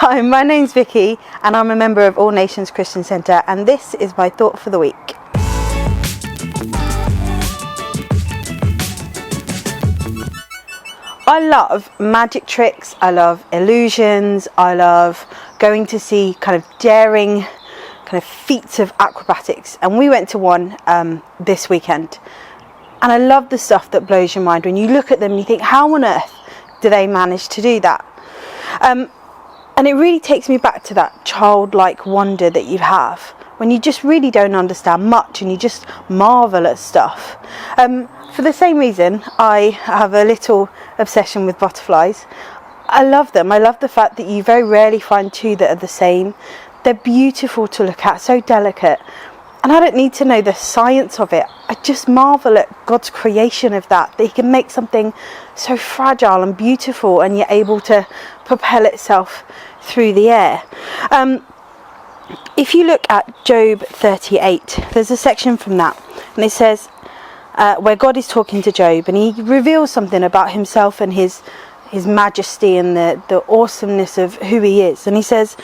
Hi, my name's Vicki and I'm a member of All Nations Christian Centre, and this is my thought for the week. I love magic tricks, I love illusions, I love going to see kind of daring kind of feats of acrobatics, and we went to one this weekend, and I love the stuff that blows your mind when you look at them and you think, how on earth do they manage to do that? And it really takes me back to that childlike wonder that you have when you just really don't understand much and you just marvel at stuff. For the same reason, I have a little obsession with butterflies. I love them. I love the fact that you very rarely find two that are the same. They're beautiful to look at, so delicate. And I don't need to know the science of it. I just marvel at God's creation of that He can make something so fragile and beautiful and yet able to propel itself through the air. If you look at Job 38, there's a section from that, and it says where God is talking to Job, and he reveals something about himself and his majesty and the awesomeness of who he is. And he says,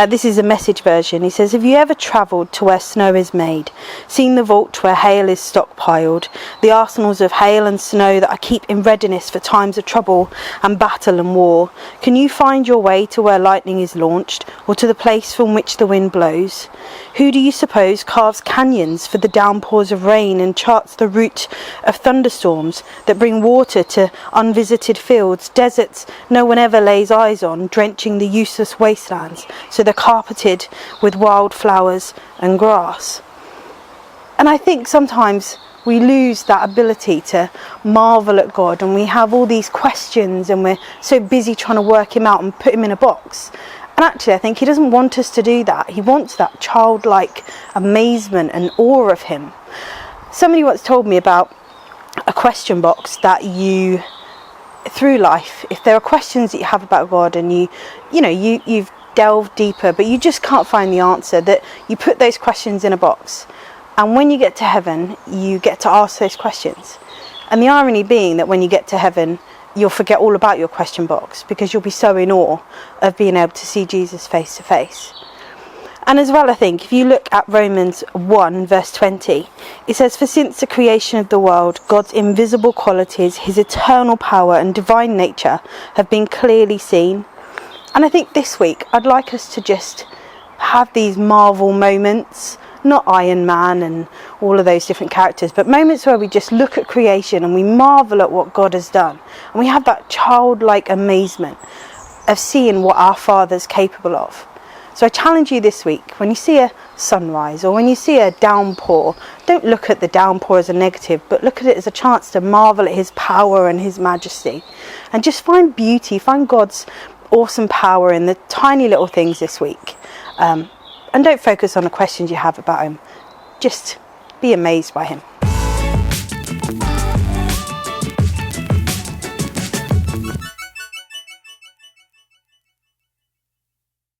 this is a Message version, he says, have you ever travelled to where snow is made, seen the vault where hail is stockpiled, the arsenals of hail and snow that I keep in readiness for times of trouble and battle and war? Can you find your way to where lightning is launched, or to the place from which the wind blows? Who do you suppose carves canyons for the downpours of rain and charts the route of thunderstorms that bring water to unvisited fields, deserts no one ever lays eyes on, drenching the useless wastelands so they're carpeted with wild flowers and grass? And I think sometimes we lose that ability to marvel at God, and we have all these questions and we're so busy trying to work him out and put him in a box. And actually I think he doesn't want us to do that. He wants that childlike amazement and awe of him. Somebody once told me about a question box that you, through life, if there are questions that you have about God and you've delved deeper but you just can't find the answer, that you put those questions in a box, and when you get to heaven you get to ask those questions. And the irony being that when you get to heaven you'll forget all about your question box because you'll be so in awe of being able to see Jesus face to face. And as well, I think if you look at Romans 1 verse 20, it says, for since the creation of the world, God's invisible qualities, his eternal power and divine nature have been clearly seen. And I think this week I'd like us to just have these marvel moments, not Iron Man and all of those different characters, but moments where we just look at creation and we marvel at what God has done, and we have that childlike amazement of seeing what our Father's capable of. So I challenge you this week, when you see a sunrise or when you see a downpour, don't look at the downpour as a negative, but look at it as a chance to marvel at his power and his majesty, and just find beauty, find God's awesome power in the tiny little things this week. And don't focus on the questions you have about him. Just be amazed by him.